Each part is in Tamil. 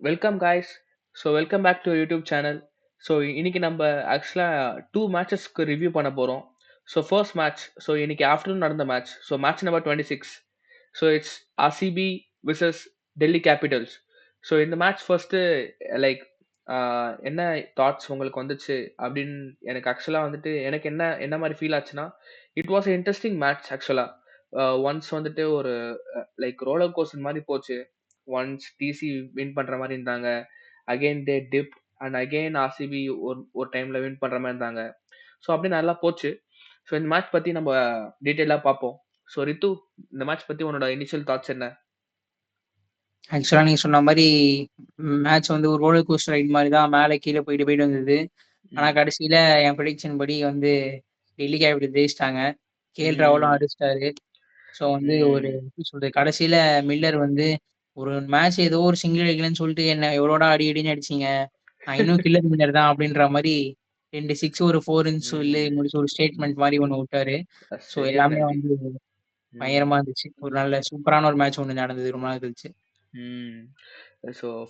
Welcome guys. Welcome back to YouTube channel. இன்னைக்கு நம்ம ஆக்சுவலாக டூ மேட்சஸ்க்கு ரிவ்யூ பண்ண போகிறோம். ஃபர்ஸ்ட் மேட்ச், இன்னைக்கு ஆஃப்டர்நூன் நடந்த match. Match number 26. It's RCB versus Delhi Capitals. இந்த மேட்ச் ஃபர்ஸ்ட்டு லைக் என்ன தாட்ஸ் உங்களுக்கு வந்துச்சு அப்படின்னு எனக்கு ஆக்சுவலாக வந்துட்டு எனக்கு என்ன என்ன மாதிரி ஃபீல் ஆச்சுன்னா, இட் வாஸ் இன்ட்ரெஸ்டிங் மேட்ச் ஆக்சுவலாக. ஒன்ஸ் வந்துட்டு ஒரு லைக் ரோலர் கோஸ்டர் மாதிரி போச்சு. ஒன்ஸ் டிசி வின் பண்ற மாதிரி இருந்தாங்க. Again they dip and again RCB ஒரு ஒரு டைம்ல வின் பண்ற மாதிரி இருந்தாங்க. அப்படியே நல்லா போச்சு. இந்த மேட்ச் பத்தி நம்ம டீட்டெயிலா பார்ப்போம். ரித்து, இந்த மேட்ச் பத்தி உன்னோட இனிஷியல் தாட்ஸ் என்ன? ஆக்சுவலா நீங்க சொன்ன மாரி மேட்ச் வந்து ஒரு ரோலர் கோஸ்டர் ரைட் மாரி தான் மேல கீழ போயிட்டு வந்தது. ஆனா ம். கடைசியில என் ப்ரெடிக்ஷன் படி வந்து டெல்லி கேபிட்டல்ஸ் ஜெயிச்சுட்டாங்க. கேஎல் ராகுலும் ம். அடிச்சிட்டாரு. வந்து ஒரு ம். எப்படி சொல்றது, கடைசியில மில்லர் வந்து ஒரு மேட்ச் ஏதோ ஒரு சிங்கிள் அடிக்கலன்னு சொல்லிட்டு என்ன எவ்வளோடா அடி அடின்னு அடிச்சீங்க. நான் இன்னும் கில்லர் மில்லர் தான் அப்படின்ற மாரி 2 6 ஒரு 4ன்னு சொல்லி ம். முடிச்சு ஒரு ஸ்டேட்மெண்ட் மாரி ஒண்ணு விட்டாரு. சரியான எல்லாமே அடி. வந்து ம். பயங்கரமா இருந்துச்சு. ஒரு நல்ல சூப்பரான ஒரு மேட்ச் ஒண்ணு நடந்தது ரொம்ப நாள் கழிச்சு. ம்.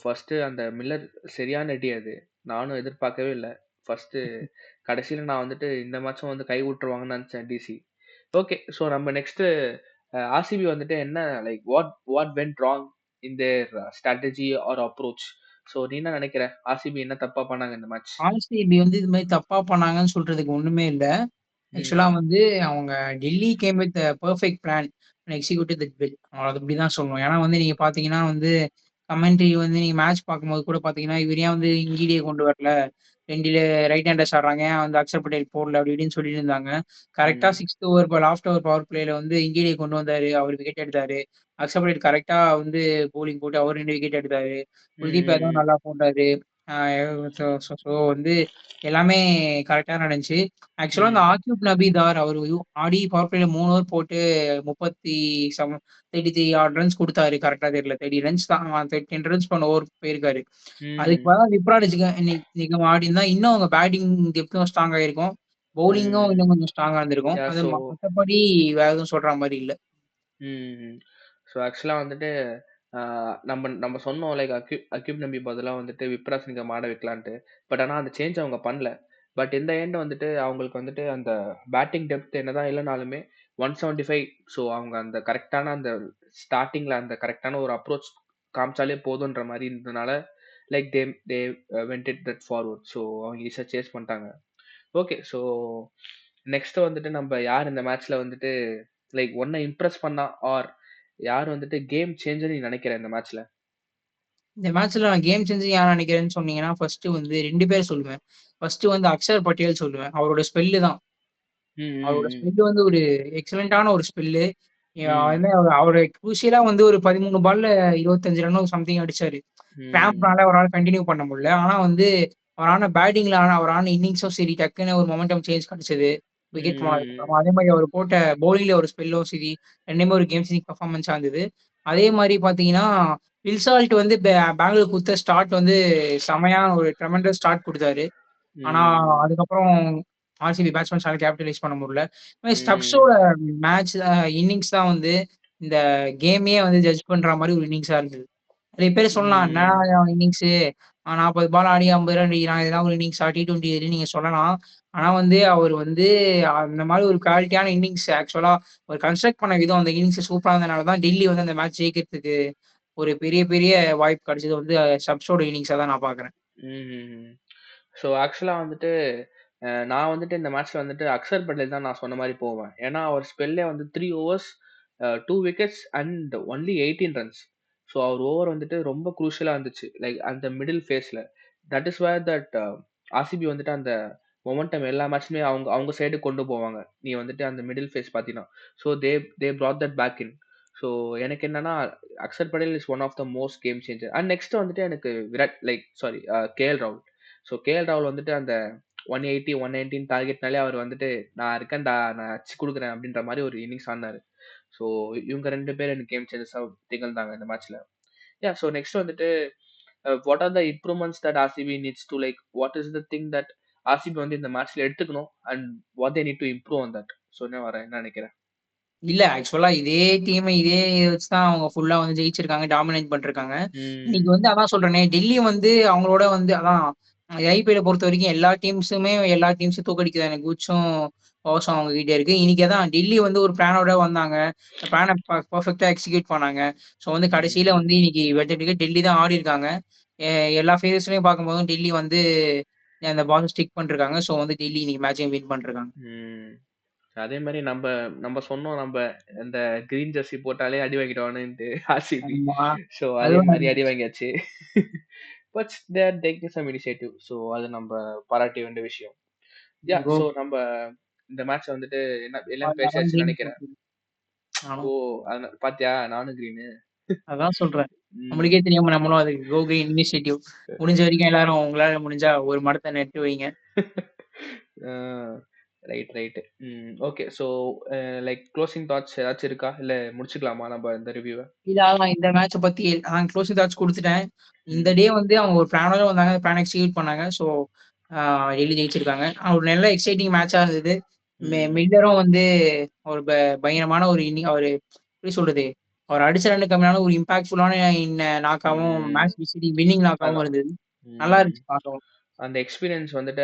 ஃபர்ஸ்ட்டு அந்த மில்லர் சரியான அடி அது. நானும் எதிர்பார்க்கவே இல்ல. ஃபர்ஸ்ட்டு கடைசில நான் வந்துட்டு இந்த மேட்சும் வந்து கை விட்டுருவாங்கன்னு நெனச்சேன் டிசி. ஓகே. நம்ம நெக்ஸ்ட்டு ஆர்சிபி வந்துட்டு என்ன like what what went wrong in there strategy or approach? நீ என்ன நெனைக்கிற? ஆர்சிபி என்ன தப்பா பண்ணாங்க இந்த மேட்ச்? ஆர்சிபி வந்து இது மாரி தப்பா பண்ணாங்கன்னு சொல்றதுக்கு ஒண்ணுமே இல்ல. ஆக்சுவலா ம். வந்து அவங்க Delhi game with perfect plan and executed that well. அது அப்படிதான் சொல்லணும். ஏன்னா வந்து நீங்க பார்த்தீங்கன்னா வந்து கமெண்ட்ரி வந்து நீங்க மேட்ச் பார்க்கும்போது கூட பார்த்தீங்கன்னா, இவர் ஏன் வந்து இங்கீடியே கொண்டு வரல? 2 ரைட் ஹேண்டர்ஸ் ஆடுறாங்க. ஏன் வந்து அக்ஷர் பட்டேல் போடல? அப்படி இப்படின்னு சொல்லிட்டு இருந்தாங்க. கரெக்ட்டா ம். 6த் ஓவர் லாஸ்ட் ஓவர் பவர் பிளேல வந்து இங்கீடியே கொண்டு வந்தாரு. அவர் விக்கெட் எடுத்தாரு. அக்ஷர் பட்டேல் கரெக்ட்டா வந்து பவுலிங் போட்டு அவர் 2 விக்கெட் எடுத்தாரு. குல்தீப் யாதவும் ம். நல்லா போட்டாரு. ஆ சோ சோ ஸோ வந்து எல்லாமே கரெக்ட்டா நடந்துச்சு. ஆக்சுவலா அந்த ம். ஆக்யூப் நபிதார் அவரு ஆடி பவர் பிளேல 3 ஓவர் போட்டு 37 33 ஆட் ரன்ஸ் குடுத்தாரு. கரெக்ட்டா தெரியல. 30 ரன்ஸ் தான் 10 ரன்ஸ் பண்ண ஓவர் போயிருக்காரு. அதுக்கு ம். பதிலா விப்ராஜ் நிகம் ஆடியிருந்தா இன்னும் அவங்க பேட்டிங் டெப்த்தும் ஸ்ட்ராங் ஆயிருக்கும். பவுலிங்கும் ம். இன்னும் கொஞ்சம் ஸ்ட்ராங்கா இருந்திருக்கும். யாஹ்! அது மத்தபடி வேற எதுவும் சொல்ற மாரி இல்ல. ம். ஆக்சுவலா வந்துட்டு ஆ நம்ம நம்ம சொன்னோம் லைக் அக்யூப் நபி பதிலா வந்துட்டு விப்ரா சிங்க ஆட வைக்கலான்ட்டு. ஆனா அந்த சேஞ்ச் அவங்க பண்ணல. இந்த எண்ட் வந்துட்டு அவங்களுக்கு வந்துட்டு அந்த பேட்டிங் டெப்த் என்னதான் இல்லனாலுமே 175. அவங்க அந்த கரெக்ட்டான அந்த ஸ்டார்ட்டிங்ல அந்த கரெக்ட்டான ஒரு அப்ரோச் காமிச்சாலே போதுன்ற மாரி இருந்ததுனால, like they they went it that forward. அவங்க ஈஸியா சேஸ் பண்ணிட்டாங்க. ஓகே. நெக்ஸ்ட் வந்துட்டு நம்ப யார் இந்த மேட்ச்ல வந்துட்டு லைக் உன்ன இம்ப்ரெஸ் பண்ணா ஆர் யார் வந்துட்டு கேம் சேஞ்சர்ன்னு நீ நெனைக்கிற இந்த மேட்ச்ல? இந்த மேட்ச்ல நான் கேம் சேஞ்சர் யார நினைக்கிறேன்னு சொன்னீங்கன்னா, ஃபர்ஸ்ட் வந்து 2 பேர் சொல்லுவேன். ஃபர்ஸ்ட் வந்து அக்ஷர் பட்டேல் சொல்லுவேன். அவரோட ஸ்பெல் தான். ம், அவரோட ம், ம். ஸ்பெல் வந்து ஒரு எக்ஸலன்ட்டான ஒரு ஸ்பெல்லு. ம். அதுமாரி அவரு குரூசியலா வந்து ஒரு 13 பால்ல 25 ரன்னோ சம்திங் அடிச்சாரு. ம். கிராம்ப்னால அவரால கன்டின்யூ பண்ண முடியல. ஆனா வந்து பேட்டிங்ல அவர் ஆன இன்னிங்ஸும் சரி, டக்குன்னு ஒரு மொமெண்டம் சேஞ்ச் கிடைச்சது. ம், விக்கெட் ம், போனதுக்கப்புறமா. அதே மாரி அவர் போட்ட பவுலிங்ல ஒரு ஸ்பெல்லும் சரி, 2மே ஒரு கேம் சேஞ்சிங் பெர்ஃபார்மன்ஸா இருந்தது. அதே மாரி பார்த்தீங்கன்னா, வில்சால்ட் வந்து பெங்களூர் குடுத்த ஸ்டார்ட் வந்து செமையா ஒரு ட்ரெமெண்டஸ் ஸ்டார்ட் குடுத்தாரு. ஆனா, ம். அதுக்கப்புறம் ஆர்சிபி பேட்ஸ்மேன்ஸால கேப்பிட்டலைஸ் பண்ண முடியல. இந்த மாரி ம். ஸ்டப்ஸோட மேட்ச் இன்னிங்ஸ் தான் வந்து இந்த கேமையே வந்து ஜட்ஜ் பண்ற மாரி ஒரு இன்னிங்ஸா இருந்தது. நெறைய பேர் சொல்லலாம், "என்னடா ம். அவன் இன்னிங்ஸு 40 பால் ஆடி 50 ரன் அடிக்கிறான். இதெல்லாம் ஒரு இன்னிங்ஸா? T20 இதுன்னு நீங்க சொல்லலாம்." ஆனா வந்து அவரு வந்து அந்த மாரி ஒரு குவாலிட்டியான இன்னிங்ஸ் ஆக்சுவலா ஒரு கன்ஸ்ட்ரக்ட் பண்ண விதம் அந்த இன்னிங்ஸ் சூப்பரா இருந்தனால தான் டெல்லி வந்து அந்த மேட்ச் ஜெயிக்கிறதுக்கு ஒரு பெரிய பெரிய வாய்ப்பு கிடைச்சது வந்து ஸ்டப்ஸோட இன்னிங்ஸா தான் நான் பார்க்குறேன். ம்ஹ்ஹ்ம். ஆக்சுவலா வந்துட்டு நான் வந்துட்டு இந்த மேட்ச்ல வந்துட்டு அக்ஷர் பட்டேல் தான் நான் சொன்ன மாரி போவேன். ஏன்னா, அவர் ஸ்பெல்லே வந்து 3 overs 2 wickets and only 18 runs. அவர் ஓவர் வந்துட்டு ரொம்ப குரூஷியலா இருந்துச்சு. லைக் அந்த மிடில் ஃபேஸ்ல. That is where that RCB வந்துட்டு அந்த மொமெண்டம் எல்லா மேட்ச்சுமே அவங்க அவங்க சைடு கொண்டு போவாங்க. நீ வந்துட்டு அந்த மிடில் ஃபேஸ் பார்த்தீன்னா. They they brought that back in. So எனக்கு என்னன்னா, Axar Patel is one of the most game changer. And next வந்துட்டு எனக்கு விராட் லைக் சாரி கேஎல் ராகுல். கேஎல் ராகுல் வந்துட்டு அந்த 180, 119 டார்கெட்னாலே அவர் வந்துட்டு நான் இருக்கேன்டா, நான் அடிச்சு குடுக்குறேன் அப்படின்ற மாரி ஒரு இன்னிங்ஸ் ஆடுனாரு. ஸோ இவங்க 2 பேரும் எனக்கு கேம் சேஞ்சர்ஸா திகழ்ந்தாங்க இந்த மேட்ச்ல. நெக்ஸ்ட் வந்துட்டு what are the improvements that RCB needs to like what is the thing that RCB வந்து இந்த மேட்ச்ல எடுத்துக்கணும் and what they need to improve on that? என்ன நினைக்கிறேன்? இல்ல ஆக்சுவலா இதே வச்சு தான் அவங்க ஃபுல்லா வந்து ஜெயிச்சிருக்காங்க. டாமினேட் பண்ணிருக்காங்க. இன்னைக்கு ம். வந்து அதான் சொல்றேனே, டெல்லி வந்து அவங்களோட வந்து அதான் ஐபிஎல்ல பொறுத்தவரைக்கும் எல்லா டீம்ஸும் தோற்கடிக்கிற குச்சும், பவர்ஸும் அவங்க கிட்ட இருக்கு. இன்னைக்கு அதான் டெல்லி வந்து ஒரு பிளானோட வந்தாங்க. அந்த பிளான பெர்ஃபெக்ட்டா எக்ஸிக்யூட் பண்ணாங்க. ஸோ வந்து கடைசியில ம். வந்து இன்னைக்கு வெற்றி டெல்லி தான் ஆடியிருக்காங்க. எ எல்லா ஃபேஸஸ்லயும் பார்க்கும்போதும் டெல்லி வந்து அந்த பால் ஸ்டிக் பண்ணிருக்காங்க. ஸோ வந்து டெல்லி இன்னைக்கு மேட்சையும் வின் பண்ணிருக்காங்க. ம். அதே மாரி நம்ப நம்ப சொன்னோம் இந்த கிரீன் ஜெர்சி போட்டாலே அடி வாங்கிடுவானுன்ட்டு ஆர்சிபி. ஆமா. ஸோ அதே அதுவும் மாரி அடி வாங்கியாச்சு. But they are taking some initiative. So அது நம்ப பாராட்ட வேண்டிய விஷயம். கோ ஸோ நம்ப இந்த மேட்ச்ச வந்துட்டு எல்லாம் லெமன் பேசியாச்சுன்னு கிரீன் நெனைக்கிறேன். நானும் ஓ! பாத்தியா நானும் கிரீனு. அதான் சொல்றேன். ம். நம்மளுக்கே தெரியாம நம்மளும் அதுக்கு கோ கிரீன் இனிஷியேட்டிவ் முடிஞ்ச வரைக்கும் எல்லாரும் உங்களால முடிஞ்சா ஒரு மரத்த நட்டு வைங்க. Ah right. Okay. So like closing thoughts ஏதாச்சும் இருக்கா? இல்ல முடிச்சுக்கலாமா நம்ப இந்த ரிவ்யூவ? இல்ல அதான் இந்த மேட்ச பத்தி நான் க்ளோசிங் தாட்ஸ் குடுத்துட்டேன். இந்த ம். டே வந்து அவங்க ஒரு பிளானோட வந்தாங்க. பிளான் எக்ஸிக்யூட் பண்ணாங்க. ஸோ ஆ டெல்லி ஜெயிச்சிருக்காங்க. ஒரு நல்ல எக்ஸைட்டிங் மேட்சா இருந்தது. ம். மில்லரும் வந்து ஒரு பயங்கரமான ஒரு அவரு எப்படி சொல்றது? அவர் அடிச்ச ரன் கம்மியான ஒரு இம்பாக்ட்ஃபுல்லான நாக்காவும் ம். மேட்ச் டிசைடிங் வின்னிங் நாக்காவும் அதான். இருந்தது. நல்லா ம். இருந்துச்சு பார்க்கவும். அந்த எக்ஸ்பீரியன்ஸ் வந்துட்டு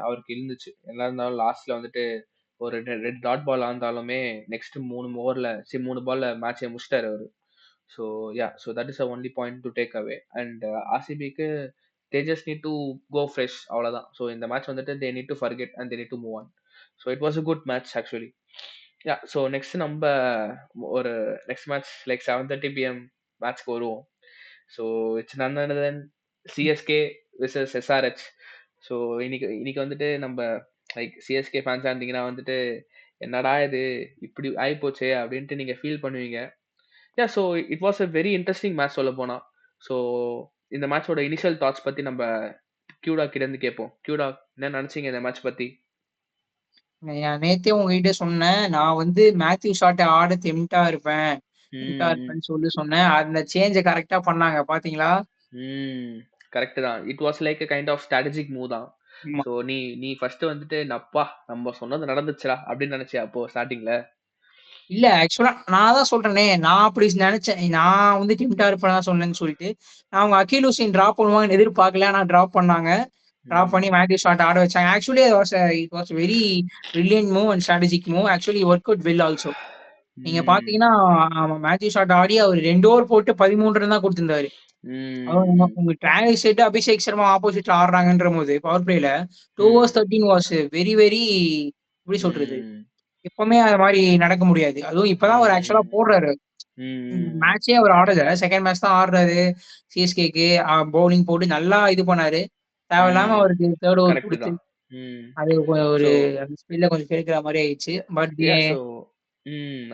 அவருக்கு இருந்துச்சு. என்னதான் இருந்தாலும் லாஸ்ட்ல வந்துட்டு ஒரு ரெட் டாட் பாலா இருந்தாலுமே நெக்ஸ்ட் 3 பால்ல மேட்ச்ச முடிச்சிட்டாரு அவரு. So that is the only point to take away. And ஆர்சிபிக்கு they just need to go fresh அவ்வளோதான். ஸோ இந்த மேட்ச் வந்துட்டு they need to forget and they need to move on. So it was a good match actually. So ஒரு நெக்ஸ்ட் மேட்ச் லைக் 7:30 பிஎம் மேட்ச்க்கு வருவோம். So it's none other than CSK versus SRH. So இன்னைக்கு வந்துட்டு லைக் சிஎஸ்கே ஃபேன்ஸா இருந்தீங்கன்னா வந்துட்டு என்னடா இது இப்படி ஆயிப்போச்சே அப்படின்ட்டு நீங்க ஃபீல் பண்ணுவீங்க. So it was a very interesting match சொல்ல போனா. ஸோ இந்த மேட்சோட இனிஷியல் தாட்ஸ் பத்தி கியூடா கிட்ட இருந்து கேட்போம். கியூடா என்ன நினைச்சீங்க இந்த மேட்ச் பத்தி? நான் நேத்தே உங்ககிட்ட சொன்னேன். நான் வந்து மேத்யூ ஷாட்ட ஆட டெம்ப்ட்டா ம். இருப்பேன்னு சொன்னேன். அந்த சேஞ்ச கரெக்ட்டா பண்ணாங்க பார்த்தீங்களா? ம். கரெக்ட் தான். It was like a kind of strategic move தான். ஆமா. ஸோ நீ நீ ஃபர்ஸ்ட் வந்துட்டு "அப்பா! நம்ம சொன்னது நடந்துச்சுடா" அப்படின்னு நினைச்சியா அப்போ ஸ்டார்ட்டிங்ல? இல்ல ஆக்சுவலா நான் தான் சொல்றேனே, நான் அப்படி நெனச்சேன். நான் வந்து டெம்ப்ட்டா இருப்பேன்னு தான் சொன்னேன்னு சொல்லிட்டு. நான் அவங்க அகீல் ஹுசைன் டிராப் பண்ணுவாங்கன்னு எதிர்பார்க்கல. ஆனா டிராப் பண்ணாங்க. டிராப் பண்ணி ம். மேத்யூ ஷாட்ட ஆட வச்சாங்க. Actually it was very brilliant move and strategic move. Actually work out well also. நீங்க ம். பார்த்தீங்கன்னா, மேத்யூ ஷாட் ஆடி அவரு 2 ஓவர் போட்டு 13 ரன் தான் குடுத்திருந்தாரு. அதுவும் ம். உங்க டிராவிஸ் ஹெட், அபிஷேக் சர்மா ஆப்போசிட்ல ஆடுறாங்கன்றபோது பவர் பிளேல 2 ம். ஓவர்ஸ் 13 வாஸ் வெரி, வெரி எப்படி சொல்றது? ம். எப்பவுமே அது மாரி நடக்க முடியாது. அதுவும் இப்ப தான் அவரு ஆக்சுவலா ம். போடுறாரு. ம். மேட்ச்சே அவர் ஆடல. 2ண்ட் மேட்ச் தான் ஆடுறாரு. சிஎஸ்கேக்கு பவுலிங் போட்டு நல்லா இது பண்ணாரு. தேவையில்லாம ம். அவருக்கு 3rd ஓவர் கரெக்ட் குடுத்து, தான். ம். அது ஒரு ஸோ அந்த ஸ்பீல்ல கொஞ்சம் கெடுக்கிற மாரி ஆயிடுச்சு. பட் Yeah, so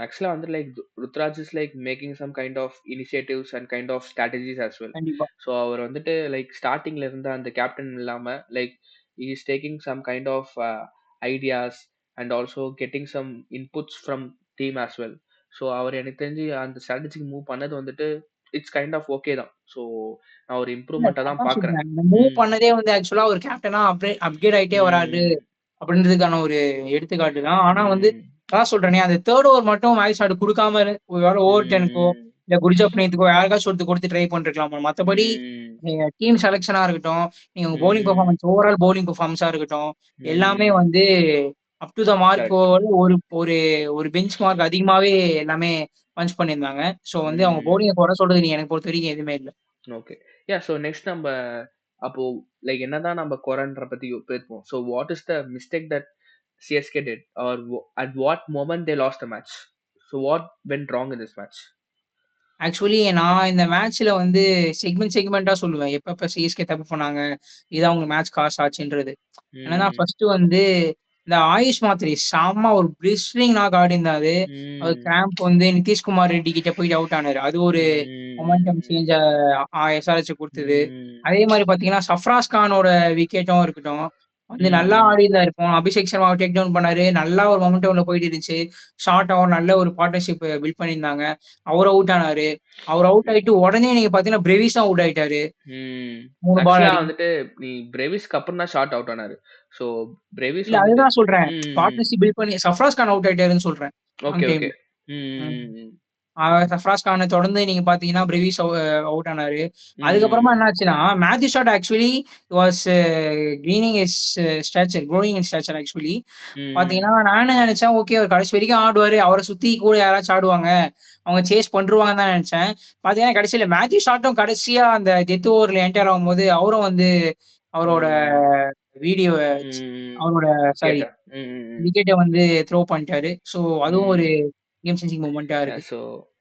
ஆக்சுவலா வந்து like Ruturaj is like making some kind of initiatives and kind of strategies as well. கண்டிப்பா. ஸோ அவர் வந்துட்டு லைக் ஸ்டார்ட்டிங்ல இருந்த அந்த கேப்டன் இல்லாம like he is taking some kind of ideas and also getting some inputs from team as well. So அவர் எனக்கு தெரிஞ்சு அந்த ஸ்ட்ராட்டஜிக்கு மூவ் பண்ணது வந்துட்டு இட்ஸ் கைண்ட் ஆஃப் ஓகே தான். ஸோ நான் ஒரு இல்ல இம்ப்ரூவ்மெண்ட்டா தான் அதான் பார்க்குறேன். சொல்றேன். இந்த மூவ் ம். பண்ணதே வந்து ஆக்சுவலா ஒரு கேப்டனா அப்கிரேட் ஆயிட்டே வராரு. ம். அப்படின்றதுக்கான ஒரு எடுத்துக்காட்டு தான். ஆனா வந்து ம். அதான் சொல்றேனே, அந்த 3rd ஓவர் மட்டும் மேட்ச் ஸ்டார்ட் குடுக்காம ஒரு வேள ஓவர்டனுக்கோ, ம். இல்ல குர்ஜப்னீத்துக்கோ யாருக்காச்சும் ஒருத்தருக்கு குடுத்து ட்ரை பண்ணிருக்கலாமா. மத்தபடி ம். டீம் செலக்ஷனா இருக்கட்டும், நீங்க உங்க பவுலிங் ம். பெர்ஃபார்மன்ஸ் ஓவரால் பவுலிங் பெர்ஃபார்மன்ஸா இருக்கட்டும், எல்லாமே ம். வந்து அப் டூ த மார்க்கோ கரெக்ட். ஒரு ஒரு ஒரு பெஞ்ச் மார்க் அதிகமாவே எல்லாமே பஞ்ச் பண்ணியிருந்தாங்க. ஸோ வந்து அவங்க ம். பவுலிங்க குறை சொல்றதுக்கு எனக்கு பொறுத்தவரைக்கும் எதுவுமே இல்ல. ஓகே. ஸோ நெக்ஸ்ட் அப்போ லைக் என்னதான் குறைன்ற பத்தி பேசுவோம். So what is the mistake that CSK did? Or at what moment they lost the match? So what went wrong in this match? Actually நான் இந்த மேட்ச்ல வந்து செக்மென்ட்டா சொல்லுவேன். எப்பப்ப சிஎஸ்கே தப்பு பண்ணாங்க. இதான் அவங்க மேட்ச் காஸ்ட் ஆச்சுன்றது. என்னன்னா ம். ஃபர்ஸ்ட்டு வந்து இந்த ஆயுஷ் மாத்ரி செம்ம ஒரு பிளிஸ்டரிங் நாக் ஆடியிருந்தாரு. அவர் ம். கிராம்ப் வந்து நிதிஷ்குமார் ரெட்டி கிட்ட போயிட்டு அவுட் ஆனாரு. அது ஒரு மொமெண்டம் ம். சேஞ்ச எஸ்ஆர்எச் குடுத்தது. ம். அதே மாரி பார்த்தீங்கன்னா, சர்ஃப்ராஸ் கானோட விக்கெட்டும் இருக்கட்டும். வந்து நல்லா ம். ஆடியிருந்தாரு. அபிஷேக் சர்மாவ டேக் டவுன் பண்ணாரு. நல்லா ஒரு மொமெண்டம்ல போயிட்டு இருந்துச்சு. ஷார்ட்டாவும் நல்ல ஒரு பார்ட்னர்ஷிப் பில்ட் பண்ணியிருந்தாங்க. அவரு அவுட் ஆனாரு. அவரு அவுட் ஆயிட்டு உடனே நீங்க பார்த்தீங்கன்னா, பிரேவிஸும் அவுட் ஆயிட்டாரு. ம். 3 பால் ஆக்சுவலா ஆடி. வந்துட்டு நீ பிரேவிஸ்க்கு அப்புறம் தான் ஷாட் அவுட் ஆனாரு. ஸோ பிரேவிஸ் இல்ல வந்துட்டு அதுதான் சொல்றேன். ம். பார்ட்னர்ஷிப் பில்ட் பண்ணி சர்ஃப்ராஸ் கான் அவுட் ஆயிட்டாருன்னு சொல்றேன். Okay, wrong okay. டைம்ல. ம், ம், ம். சர்ஃப்ராஸ் கான தொடர்ந்து நீங்க பார்த்தீங்கன்னா, பிரேவிஸ் அவுட் ஆனாரு. அதுக்கப்புறமா ம், என்ன ஆச்சுன்னா, Matthew Short actually was gaining his stature, growing in stature actually. ம், பார்த்தீங்கன்னா, நான் என்ன நெனச்சேன், ஓகே அவர் கடைசி வரைக்கும் ஆடுவாரு. அவர சுத்தி கூட யாராச்சும் ஆடுவாங்க. அவங்க சேஸ் பண்ருவாங்கன்னு தான் நெனச்சேன். பார்த்தீங்கன்னா, கடைசில மேத்யூ ஷாட்டும் கடைசியா அந்த டெத் ஓவர்ல என்டர் ஆகும்போது, அவரும் வந்து அவரோட ம், வீடியோவ ம். அவரோட சாரி கேட்டேன். ம், ம், ம். விக்கெட்ட வந்து த்ரோ பண்ட்டாரு. ஸோ அதுவும் ஒரு ம். கேம் சேஞ்சிங் மொமெண்ட்டா இருக்கு. ஸோ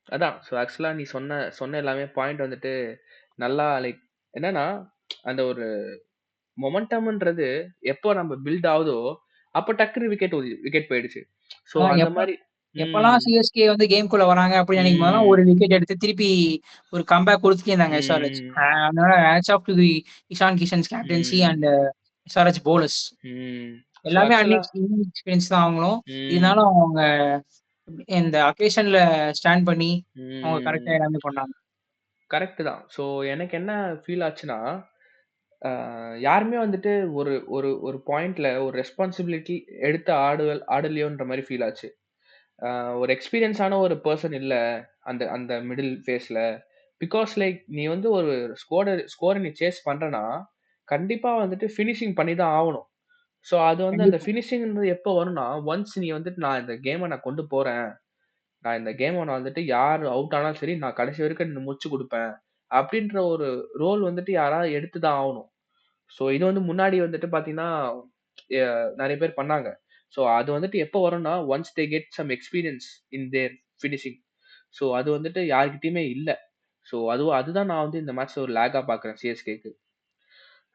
அதான். ஸோ ஆக்சுவலா நீ சொன்ன சொன்ன எல்லாமே பாயிண்ட் வந்துட்டு நல்லா லைக் என்னன்னா, அந்த ஒரு மொமெண்டம்ன்றது எப்போ நம்ம பில்ட் ஆகுதோ, அப்ப டக்குனு விக்கெட் போயிடுச்சு. ஸோ அதான் அந்த மாரி எப்பலாம் ம், சிஎஸ்கே வந்து கேம்குள்ள வராங்க அப்படின்னு நினைக்கும் போதெல்லாம், ஒரு ம், விக்கெட் எடுத்து திருப்பி ஒரு கம்பேக் குடுத்துட்டே இருந்தாங்க எஸ்ஆர்எச். ம், அதனால hats off to the Ishan Kishan's captaincy ம், அண்ட் எஸ்ஆர்எச் பவுலர்ஸ். ம். ஸோ எல்லாமே ஆக்சுவலா இன்எக்ஸ்பீரியன்ஸ் தான் அவங்களும். ம், இருந்தாலும் அவங்க இந்த அக்கேஷன்ல ஸ்டாண்ட் பண்ணி, அவங்க கரெக்ட்டா ம். எல்லாமே பண்ணாங்க. கரெக்ட்டு தான். ஸோ எனக்கு என்ன ஃபீல் ஆச்சுன்னா, அ யாருமே வந்துட்டு ஒரு ஒரு ஒரு பாயிண்ட்ல ஒரு ரெஸ்பான்சிபிலிட்டி எடுத்து ஆடலையோன்ற மாரி ஃபீல் ஆச்சு. அ ஒரு எக்ஸ்பீரியன்ஸான ஒரு பெர்சன் இல்ல, அந்த அந்த மிடில் ஃபேஸ்ல. பிகாஸ் லைக் நீ வந்து ஒரு ஸ்கோர நீ சேஸ் பண்றன்னா, கண்டிப்பா வந்துட்டு ஃபினிஷிங் பண்ணி தான் ஆவணும். ஸோ அது வந்து அந்த கண்டிப்பா. ஃபினிஷிங்ன்றது எப்போ வரும்னா, ஒன்ஸ் நீ வந்துட்டு நான் இந்த கேம நான் கொண்டு போறேன். நான் இந்த கேம நான் வந்துட்டு யார் அவுட் ஆனாலும் சரி, நான் கடைசி வரைக்கும் முடிச்சு குடுப்பேன். அப்டின்ற ஒரு ரோல் வந்துட்டு யாராவது எடுத்து தான் ஆவணும். ஸோ இது வந்து முன்னாடி வந்துட்டு பார்த்தீங்கன்னா, எ நெறைய பேர் பண்ணாங்க. ஸோ அது வந்துட்டு எப்போ வரும்னா, once they get some experience in there finishing. So அது வந்துட்டு யார்கிட்டயுமே இல்ல. ஸோ அதுதான் நான் வந்து இந்த மேட்ச்ல ஒரு லேக்கா பார்க்குறேன் சிஎஸ்கேக்கு.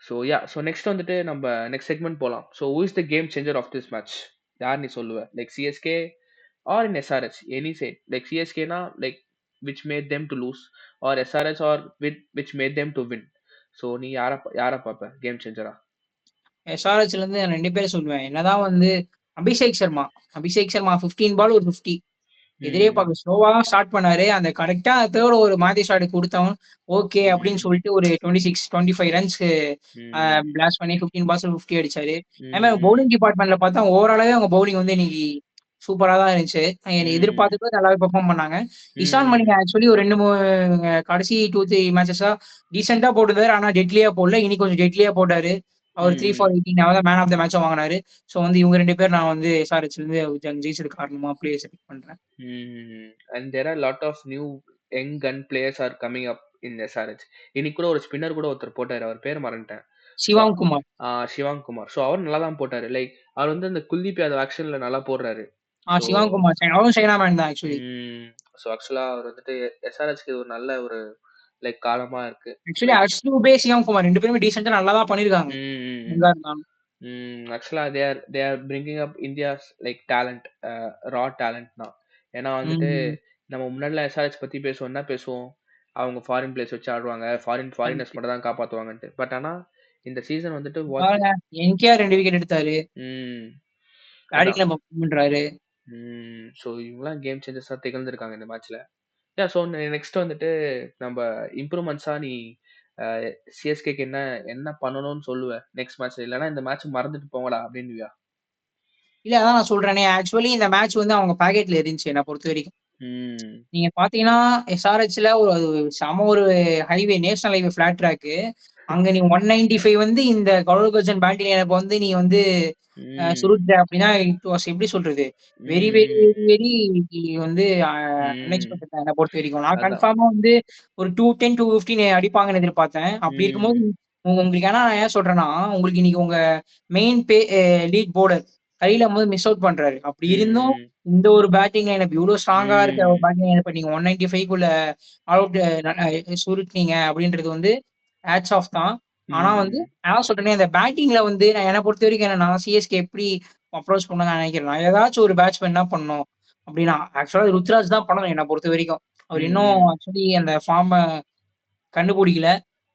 ஸோ ஸோ நெக்ஸ்ட் வந்துட்டு நம்ப நெக்ஸ்ட் செக்மென்ட் போலாம். So who is the game changer of this match? யார் நீ சொல்லுவ? Like CSK or in SRH any side. Like சிஎஸ்கேனா like which made them to lose or SRH or which made them to win. So நீ யார பார்ப்ப கேம் சேஞ்சரா? எஸ்ஆர்எச்லேருந்து நான் 2 பேர சொல்லுவேன். என்னதான் வந்து அபிஷேக் சர்மா அபிஷேக் சர்மா 15 பால் ஒரு 50. எதிரே ம். பார்க்க ஸ்லோவா தான் ஸ்டார்ட் பண்ணாரு. அந்த கரெக்ட்டா தேர்ட் ஒரு மாத்தி ஷாட் குடுத்தவன், ஓகே அப்படின்னு ம். சொல்லிட்டு ஒரு 26, 25 ரன்ஸ்க்கு ம். பிளாஸ்ட் பண்ணி 15 பால்ஸ்ல 50 அடிச்சாரு. அதே மாரி ம். பவுலிங் டிபார்ட்மெண்ட்ல பார்த்தா ஓவராலாவே அவங்க பவுலிங் வந்து இன்னைக்கு சூப்பரா தான் இருந்துச்சு. எனக்கு ம். எதிர்பார்த்தத நல்லாவே பெர்ஃபார்ம் பண்ணாங்க. இஷான் ம். மணிங்க ஆக்சுவலி ஒரு 2, 3 கடைசி 2, 3 மேட்சஸா டீசென்ட்டா போட்டிருந்தாரு. ஆனா டெட்லியா போடல. இன்னைக்கு கொஞ்சம் டெட்லியா போட்டாரு. அவர் 3 ம். ஃபார் 18 அவர் தான் மேன் ஆஃப் த மேட்சும் வாங்குனாரு. ஸோ வந்து இவங்க 2 பேர் நான் வந்து எஸ்ஆர்எச்லேருந்து ஜெயிச்சதுக்கு காரணமா பிளேயர்ஸ் செலக்ட் பண்றேன். ம். And there are lot of new young gun players are coming up in SRH. இன்னைக்கு கூட ஒரு ஸ்பின்னர் கூட ஒருத்தர் போட்டாரு. அவர் பேர் மறந்துட்டேன். ஸோ சிவாங் குமார். சிவாங் குமார். ஸோ அவரும் நல்லா தான் போட்டாரு. லைக் அவர் வந்து அந்த குல்தீப் யாதவ் ஆக்ஷன்ல நல்லா போடுறாரு. ஸோ சிவாங் குமார். அவரும் சைனா மேன் தான் ஆக்சுவலி. ம். ஸோ ஆக்சுவலா அவர் வந்துட்டு எஸ்ஆர்எச்க்கு இது ஒரு நல்ல ஒரு லைக் காலமா இருக்கு. ஆக்சுவலி லைக் ஹர்ஷ் தூபே, சியாம் குமார் 2 பேருமே டீசென்ட்டா நல்லா தான் பண்ணியிருக்காங்க. ம். ம். ம். எங்க இருந்தாலும். ஆக்சுவலா they are bringing up India's like talent raw talent தான். ஏன்னா வந்துட்டு ம். நம்ம முன்னாடிலாம் எஸ்ஆர்எச் பத்தி பேசுவோம். என்ன பேசுவோம்? அவங்க ஃபாரின் பிளேயர்ஸ் வச்சு ஆடுவாங்க. Foreigners correct. மட்டும் தான் காப்பாத்துவாங்கன்ட்டு. பட் ஆனா இந்த சீசன் வந்துட்டு பாருங்க என்கேஆர் 2 விக்கெட் எடுத்தாரு. ம். அதான். பேட்டிங்ல பெர்ஃபார்ம் பண்றாரு. ஸோ இவங்கலாம் கேம் சேஞ்சர்ஸா திகழ்ந்திருக்காங்க இந்த மேட்ச்ல. ஸோ நெக்ஸ்ட் வந்துட்டு நம்ப இம்ப்ரூவ்மெண்ட்ஸா நீ அ சிஎஸ்கேக்கு என்ன என்ன பண்ணணும்னு சொல்லுவ? நெக்ஸ்ட் மேட்ச்ல இல்லன்னா இந்த மேட்ச் மறந்துட்டு போங்கடா அப்டின்னுவியா? இல்ல அதான் நான் சொல்றேனே, ஆக்சுவலி இந்த மேட்ச் வந்து அவங்க பாக்கெட்ல இருந்துச்சு என்ன பொறுத்தவரைக்கும். ம். நீங்க பார்த்தீங்கன்னா, எஸ்ஆர்எச்ல ஒரு அது செம ஒரு highway national highway flat track. அங்க நீ 195 வந்து இந்த கவுலர்கர்ஜன் பேட்டிங் லைனப் வந்து நீ வந்து ம். சுருட்ட அப்டின்னா, இட் வாஸ் எப்படி சொல்றது? வெரி, வெரி, வெரி, ம். வெரி வந்து ம். அன்எக்ஸ்பெக்டட் தான் என்ன பொறுத்தவரைக்கும். நான் அதான். கன்ஃபார்மா வந்து ஒரு 210, 215 அடிப்பாங்கன்னு எதிர்பார்த்தேன். அப்படி இருக்கும்போது ம். உங்களுக்கு ஏன்னா நான் ஏன் சொல்றேன்னா, உங்களுக்கு இன்னைக்கு உங்க main lead bowler Khaleel Ahmed miss out பண்றாரு. அப்படி இருந்தும் ம். இந்த ஒரு பேட்டிங் லைனப் இவ்ளோ ஸ்ட்ராங்கா இருக்க ஒரு ம். பேட்டிங் லைனப்ப நீங்க 195க்குள்ள ஆல் அவுட் சுருட்டுனீங்க அப்படின்றது வந்து ஹேட்ஸ் ஆஃப் தான். ஆனா வந்து ம். அதான் சொல்றேனே, இந்த பேட்டிங்ல வந்து நான் என்ன பொறுத்தவரைக்கும் என்னன்னா, சிஎஸ்கே எப்படி அப்ரோச் பண்ணணும்னு நான் நினைக்கிறேன்னா, ஏதாச்சும் ஒரு பேட்ஸ்மேன் என்ன பண்ணணும் அப்படின்னா, ஆக்சுவலா ருத்ராஜ் தான் பண்ணணும் என்ன பொறுத்தவரைக்கும். அவர் இன்னும் ம். ஆக்சுவலி அந்த ஃபார்ம கண்டுபிடிக்கல.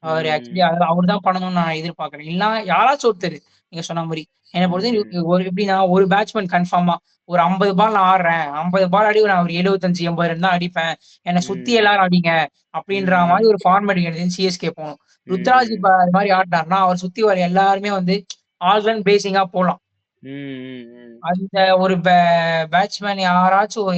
அவரு ஆக்சுவலி ம். அவரு தான் பண்ணணும்னு நான் எதிர்பார்க்கிறேன். இல்லனா யாராச்சும் ஒருத்தரு நீங்க சொன்ன மாரி. என்ன ம். பொறுத்தவரைக்கும் ஒரு எப்படின்னா, ஒரு பேட்ஸ்மேன் கன்ஃபார்மா ஒரு 50 பால் நான் ஆடுறேன். 50 பால் அடி நான் ஒரு 75, 80 ரன் தான் அடிப்பேன். என்ன சுத்தி ம். எல்லாரும் அடிங்க. அப்படின்ற ம். மாரி ஒரு ஃபார்மேட் எடுத்து சிஎஸ்கே போணும். ருத்ராஜ் ம். இப்ப அது மாரி ஆடுனாருன்னா, அவர் சுத்தி வர எல்லாருமே வந்து ஆல் ரவுண்ட் பேசிங்கா போலாம். ம், ம், அந்த ஒரு பேட்ஸ்மேன் யாராச்சும்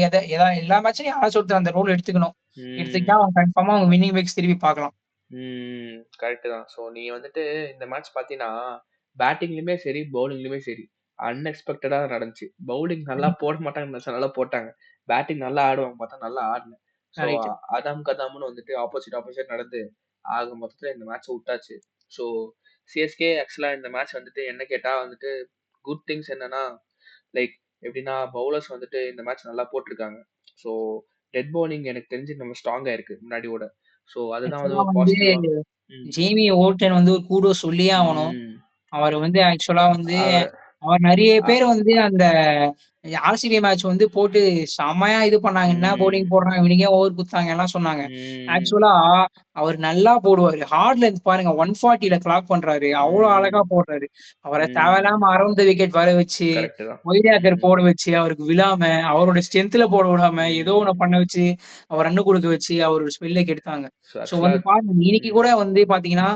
எல்லா மேட்ச்லயும் யாராச்சும் ஒருத்தர் அந்த ரோல் எடுத்துக்கணும். எடுத்துக்கிட்டா ம். அவன் கன்ஃபார்மா அவங்க வின்னிங் வேக்ஸ் திருப்பி பார்க்கலாம். ம். கரெக்ட்டு தான். ஸோ நீங்க வந்துட்டு இந்த மேட்ச் பார்த்தீங்கன்னா, பேட்டிங்லயுமே சரி, பவுலிங்லயுமே சரி, அன்எக்ஸ்பெக்டடா நடந்துச்சு. பவுலிங் நல்லா ம். போட மாட்டாங்கன்னு நெனச்சேன், நல்லா போட்டாங்க. பேட்டிங் நல்லா ஆடுவாங்க பார்த்தா நல்லா ஆடல. So correct. அதாம் கதாம்ன்னு வந்துட்டு ஆப்போசிட் நடந்து, ஆக மொத்தத்துல இந்த மேட்ச்ச வுட்டாச்சு. ஸோ சிஎஸ்கே ஆக்சுவலா இந்த மேட்ச் வந்துட்டு என்ன கேட்டா வந்துட்டு, குட் திங்ஸ் என்னன்னா, லைக் எப்படின்னா பவுலர்ஸ் வந்துட்டு இந்த மேட்ச் நல்லா போட்டுருக்காங்க. ஸோ டெத் பவுலிங் எனக்கு தெரிஞ்சு நம்ம ஸ்ட்ராங்கா இருக்கு முன்னாடியோட. ஸோ அதுதான் வந்து ஆக்சுவலா ஒரு வந்து பாசிட்டிவா. ம். ஜேமி ஓல்டன் வந்து ஒரு கூடோஸ் சொல்லியே ஆவணும். ம். அவரு வந்து ஆக்சுவலா வந்து அவரு அவர் நெறைய அ பேர் வந்து அந்த ஆர்சிபி மேட்ச் வந்து போட்டு செம்மையா இது பண்ணாங்க. என்ன ம். பவுலிங் போடுறான், இவனுக்கு ஏன் ஓவர் குடுத்தாங்க எல்லாம் சொன்னாங்க. ம். ஆக்சுவலா அவர் நல்லா போடுவாரு. ஹார்ட் லென்த் பாருங்க 140ல கிளாக் பண்றாரு. அவ்ளோ அழகா ம். போடுறாரு. அவர ம். தேவையில்லாம அரவுண்ட் த விக்கெட் வர வச்சு, கரெக்ட்டு தான். ஒயிட் ஏக்கர் ம். போட வச்சு, அவருக்கு விழாம, அவரோட ஸ்ட்ரென்த்ல போட விடாம, ஏதோ ஒண்ண ம். பண்ண வச்சு, அவர் ரன் குடுக்க வச்சு, அவரோட ஸ்பெல்ல கெடுத்தாங்க. ஸோ ஸோ ஆக்சுவலா வந்து பாருங்க, இன்னைக்கு ம். கூட வந்து பாத்தீங்கன்னா,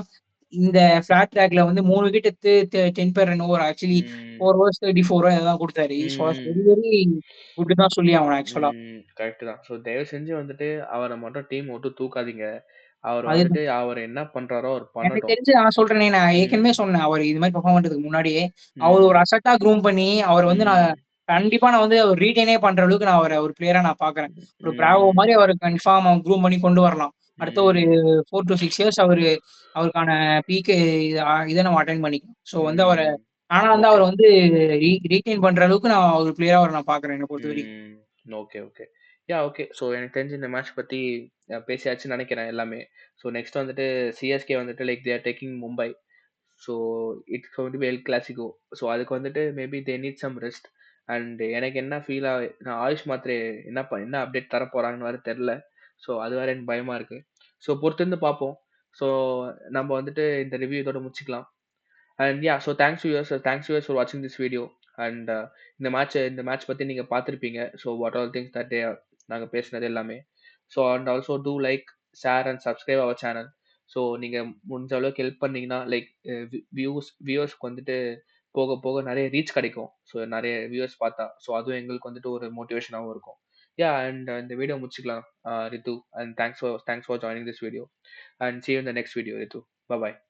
இந்த ஃபிளாட் ட்ராக்ல வந்து 3 விக்கெட் எடுத்து 10 பேர் ரன் ஓவர் ஆக்சுவலி ம். 4 ஓவர்ஸ் 34 ஏதோ குடுத்தாரு. ஸோ ம். வெரி வெரி குட் தான் சொல்லி ஆகணும் ஆக்சுவலா. ம். கரெக்ட்டு தான். ஸோ தயவு செஞ்சு வந்துட்டு அவர மட்டும் டீம் விட்டு தூக்காதீங்க. அவரு அது வந்துட்டு அவரு என்ன பண்றாரோ அவரு எனக்கு பண்ணட்டும். தெரிஞ்சு நான் சொல்றேனே, நான் ஏற்கனவே ம். சொன்னேன். அவரு இது மாரி பெர்ஃபார்ம் பண்றதுக்கு முன்னாடியே, அவரு ஒரு ம். அசட்டா க்ரூம் பண்ணி, அவர வந்து நான் ம். கண்டிப்பா நான் வந்து அவர் ரீட்டெயினே பண்ற அளவுக்கு நான் அவர ஒரு பிளேயரா நான் பார்க்குறேன். ஒரு பிராவோ ம். மாரி அவர கன்ஃபார்ம் அவன் க்ரூம் பண்ணி கொண்டு வரலாம். அடுத்த ஒரு ம். 4 டூ 6 இயர்ஸ் அவருக்கான பீக் இத நம்ம அட்டெண்ட் பண்ணிக்கலாம். ஸோ வந்து ம். ஆனா வந்து ஓகே. அவர வந்து ரீட்டெயின் பண்ற அளவுக்கு நான் ஒரு பிளேயரா அவர நான் பார்க்குறேன் என்ன பொறுத்தவரைக்கும். ம். Okay, okay. ஓகே. ஸோ எனக்கு தெரிஞ்சு இந்த மேட்ச் பத்தி பேசியாச்சுன்னு நெனைக்கிறேன் எல்லாமே. ஸோ நெக்ஸ்ட் வந்துட்டு சிஎஸ்கே வந்துட்டு like they are taking Mumbai. So it's going to be el clasico. So அதுக்கு வந்துட்டு maybe they need some rest. And எனக்கு என்ன ஃபீல் நான் ஆயுஷ் மாத்ரே என்ன அப்டேட் தரப்போறாங்கன்னு வேற தெர்ல. ஸோ அது வேற எனக்கு பயமா இருக்கு. ஸோ பொறுத்திருந்து பார்ப்போம். ஸோ நம்ம வந்துட்டு இந்த ரிவ்யூ இதோட முடிச்சுக்கலாம். And so thanks viewers for வாட்சிங் திஸ் வீடியோ. அண்ட் இந்த மேட்ச் பத்தி நீங்க பார்த்திருப்பீங்க. So what all things that நாங்க பேசினது எல்லாமே. So and also to like, share and subscribe our channel. So நீங்க முடிஞ்ச அளவுக்கு ஹெல்ப் பண்ணீங்கன்னா லைக் வியூவர்ஸ்க்கு வந்துட்டு போக போக நிறைய ரீச் கிடைக்கும். ஸோ நிறைய வியூவர்ஸ் பார்த்தா ஸோ அதுவும் எங்களுக்கு வந்துட்டு ஒரு மோட்டிவேஷனாகவும் இருக்கும். அண்ட் இந்த வீடியோ முடிச்சுக்கலாம் ரித்து. And thanks for joining this video. And see you in the next video, Ritu. Bye bye.